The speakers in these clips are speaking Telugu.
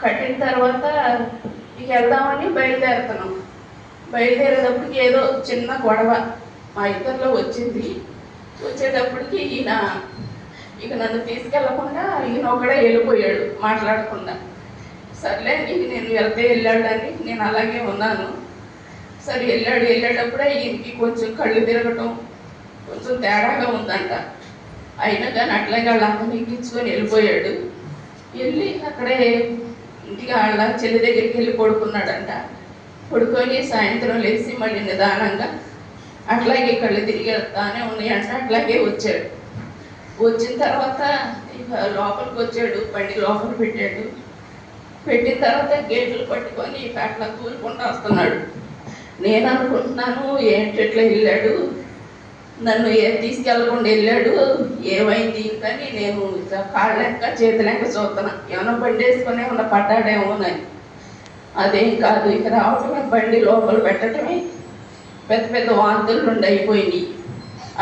కట్టిన తర్వాత ఇక వెళ్దామని బయలుదేరుతున్నాం. బయలుదేరేటప్పటికి ఏదో చిన్న గొడవ మా ఇద్దరిలో వచ్చింది. వచ్చేటప్పటికి ఈయన ఇక నన్ను తీసుకెళ్లకుండా ఈయన ఒకడే వెళ్ళిపోయాడు మాట్లాడకుండా. సర్లే నీకు నేను వెళ్తే వెళ్ళాడని నేను అలాగే ఉన్నాను. సరే వెళ్ళేటప్పుడే ఈయనకి కొంచెం కళ్ళు తిరగటం కొంచెం తేడాగా ఉందంట. అయినా కానీ అట్లాగే వాళ్ళ అమ్మని ఎక్కించుకొని వెళ్ళిపోయాడు. వెళ్ళి అక్కడే ఇంటికి వాళ్ళ చెల్లి దగ్గరికి వెళ్ళి పడుకున్నాడంట. పడుకొని సాయంత్రం లేచి మళ్ళీ నిదానంగా అట్లాగే కళ్ళు తిరిగి వెళ్తానే ఉన్నాయంట. అట్లాగే వచ్చాడు. వచ్చిన తర్వాత ఇక లోపలికి వచ్చాడు, బండి లోపల పెట్టాడు. పెట్టిన తర్వాత గేట్లు పట్టుకొని ఇక అట్లా కూరుకుంటూ వస్తున్నాడు. నేను అనుకుంటున్నాను ఏంటి ఎట్లా వెళ్ళాడు, నన్ను తీసుకెళ్ళకుండా వెళ్ళాడు, ఏమైంది ఇంకని నేను కాళ్ళ లెక్క చేతి లెక్క చూస్తున్నా, ఏమైనా బండి వేసుకొని ఏమన్నా పడ్డాడేమోనని. అదేం కాదు, ఇక రావటమే బండి లోపల పెట్టడమే పెద్ద పెద్ద వాంతులు రెండు అయిపోయినాయి.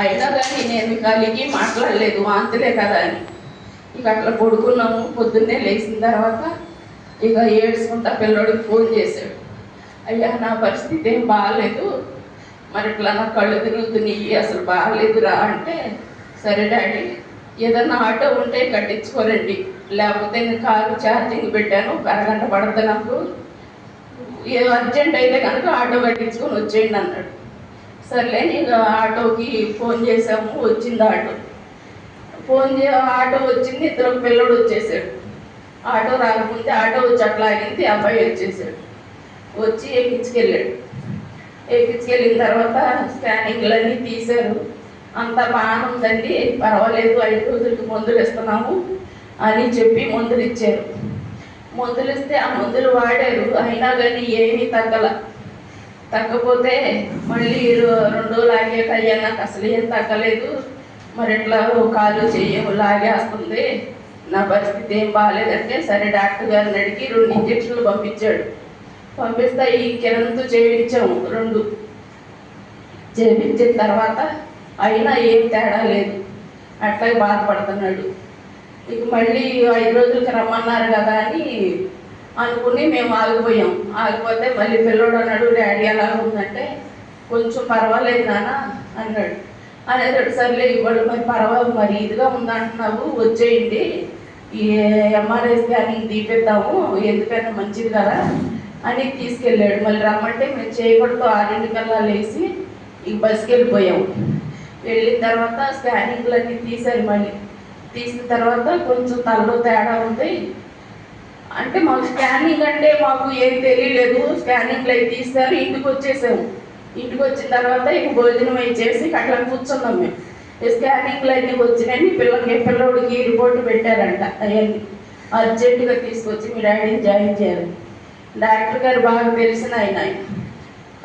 అయినా కానీ నేను కలిగి మాట్లాడలేదు, వాంతులే కదా అని. ఇక అట్లా పడుకున్నాము. పొద్దున్నే లేచిన తర్వాత ఇక ఏడ్చుకుంటా పిల్లోడికి ఫోన్ చేశాడు. అయ్యా నా పరిస్థితి ఏం బాగాలేదు, మరి ఇట్లా నా కళ్ళు తిరుగుతున్నాయి, అసలు బాగాలేదురా అంటే, సరే డాడీ ఏదన్నా ఆటో ఉంటే కట్టించుకోరండి, లేకపోతే నేను కారు ఛార్జింగ్ పెట్టాను, అరగంట పడుతుంది నాకు, ఏ అర్జెంట్ అయితే కనుక ఆటో కట్టించుకొని వచ్చేయండి అన్నాడు. సర్లే నేను ఆటోకి ఫోన్ చేసాము, వచ్చింది ఆటో. ఆటో వచ్చింది, ఇద్దరు పిల్లడు వచ్చేసాడు. ఆటో రాకముందే ఆటో వచ్చి అట్లా ఆగింది, అబ్బాయి వచ్చేసాడు. వచ్చి ఎక్కించుకెళ్ళాడు. ఎక్కించుకెళ్ళిన తర్వాత స్కానింగ్లన్నీ తీశారు. అంతా బాగానే ఉందండి, పర్వాలేదు, 5 రోజులకి మందులు ఇస్తున్నాము అని చెప్పి మందులు ఇచ్చారు. మందులు ఇస్తే ఆ మందులు వాడారు, అయినా కానీ ఏమీ తగ్గపోతే మళ్ళీ 2 రోజులు ఆగాక అయ్యా నాకు అసలు ఏం తగ్గలేదు, మరి ఇట్లా కాలు చెయ్యము లాగేస్తుంది, నా పరిస్థితి ఏం బాగాలేదంటే, సరే డాక్టర్ గారిని అడిగి 2 ఇంజక్షన్లు పంపించాడు. పంపిస్తే ఈ కిరణంతో చేయించాము 2. చేయించిన తర్వాత అయినా ఏం తేడా లేదు, అట్లాగే బాధపడుతున్నాడు. ఇక మళ్ళీ 5 రోజులకి రమ్మన్నారు కదా అని అనుకుని మేము ఆగిపోయాం. ఆగిపోతే మళ్ళీ పిల్లోడు అన్నాడు, డాడీ ఎలా ఉందంటే, కొంచెం పర్వాలేదు నాన్న అన్నాడు. అనేటప్పుడు సర్లే ఇవ్వడు, మరి పర్వాలేదు, మరి ఇదిగా ఉందంటున్నావు, వచ్చేయండి ఈ ఎంఆర్ఐ స్కానింగ్ తీపిద్దాము, ఎందుకైనా మంచిది కదా అని తీసుకెళ్ళాడు. మళ్ళీ రమ్మంటే మేము చేయకూడదు 6 లేచి ఈ బస్కి వెళ్ళిపోయాము. వెళ్ళిన తర్వాత స్కానింగ్లన్నీ తీశారు. మళ్ళీ తీసిన తర్వాత కొంచెం తలలో తేడా ఉంది అంటే, మాకు స్కానింగ్ అంటే మాకు ఏం తెలియలేదు. స్కానింగ్లు అవి తీస్తారు, ఇంటికి వచ్చేసాము. ఇంటికి వచ్చిన తర్వాత ఇక భోజనం చేసి అట్లా కూర్చున్నాం మేము. స్కానింగ్లు అన్నీ వచ్చినాయని పిల్లోడికి రిపోర్ట్ పెట్టారంట. అవన్నీ అర్జెంటుగా తీసుకొచ్చి మీ డాడీని జాయిన్ చేయాలి. డాక్టర్ గారు బాగా తెలిసిన ఆయన.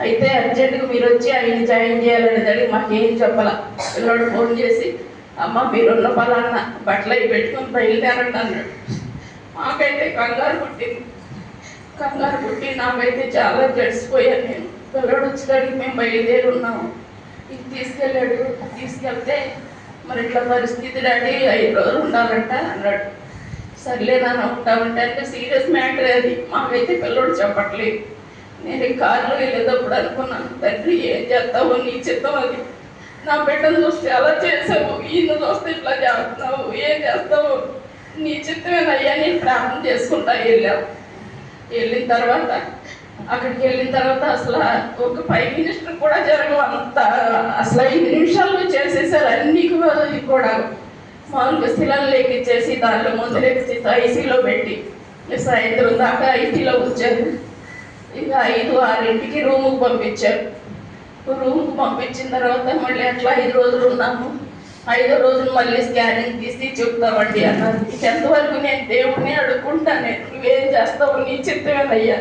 అయితే అర్జెంటుగా మీరు వచ్చి ఆయన జాయిన్ చేయాలనేది మాకేం చెప్పాల. పిల్లోడు ఫోన్ చేసి, అమ్మ మీరున్న పలానా బట్టలు అవి పెట్టుకొని బయలుదేరండి అన్నాడు. మాకైతే కంగారు పుట్టి నాకైతే చాలా జడిసిపోయాను నేను. పిల్లడు వచ్చేదానికి మేము బయలుదేరి ఉన్నాము. ఇది తీసుకెళ్తే మరి ఇట్లా పరిస్థితి డాడీ 5 రోజులు ఉండాలంట అన్నాడు. సర్లే నాన్న ఉంటామంటే, అంటే సీరియస్ మ్యాటర్ అది, మాకైతే పిల్లడు చెప్పట్లేదు. నేను ఈ కారులో వెళ్ళేటప్పుడు అనుకున్నాను, తండ్రి ఏం చేస్తావు, నీ చిత్తం అది, నా బిడ్డను చూస్తే అలా చేసావు, ఈయన చూస్తే ఇట్లా చేస్తున్నావు, ఏం చేస్తావు, నీ చిత్తమేనయ్యా నేను ప్రార్థన చేసుకుంటా వెళ్ళిన తర్వాత అక్కడికి వెళ్ళిన తర్వాత అసలు ఒక 5 నిమిషాలు కూడా జరగవంత, అసలు 5 నిమిషాల్లో చేసేసారు అన్నీ కూడా. మామూలుగా శిలలు లెక్కిచ్చేసి దాంట్లో మందులు ఎక్కించి ఐసీలో పెట్టి సాయంత్రం దాకా ఐసీలో ఉంచారు. ఇంకా 5-6 రూముకు పంపించారు. రూమ్కి పంపించిన తర్వాత మళ్ళీ అట్లా 5 రోజులు ఉన్నాము. 5వ రోజున మళ్ళీ స్కానింగ్ తీసి చెప్తామండి అన్నారు. ఎంతవరకు నేను దేవుడిని అడుక్కుంటాను, నువ్వేం చేస్తావు, నీ చిత్తమేనయ్యా,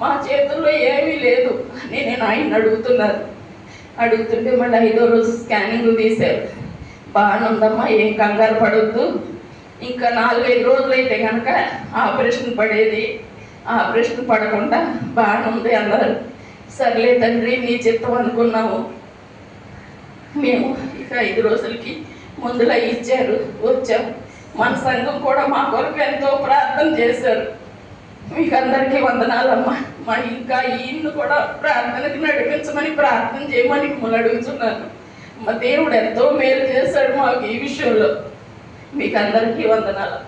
మా చేతుల్లో ఏమీ లేదు అని నేను ఆయన అడుగుతుంటే మళ్ళీ 5వ రోజు స్కానింగ్ తీశారు. బాగానే ఉందమ్మా, ఏం కంగారు పడవద్దు, ఇంకా 4-5 రోజులు అయితే కనుక ఆపరేషన్ పడేది, ఆపరేషన్ పడకుండా బాగానే ఉంది అన్నారు. సర్లే తండ్రి నీ చిత్తం అనుకున్నాము. మేము ఇక 5 రోజులకి మందులు అవి ఇచ్చారు, వచ్చాము. మన సంఘం కూడా మా కొరకు ఎంతో ప్రార్థన చేశారు. మీకు అందరికీ వందనాలమ్మా. మా ఇంకా ఈయన్ని కూడా ప్రార్థనకి నడిపించమని ప్రార్థన చేయమని మిమ్మల్ని అడుగుతున్నాను. మా దేవుడు ఎంతో మేలు చేశాడు మాకు ఈ విషయంలో. మీకు అందరికీ వందనాలు.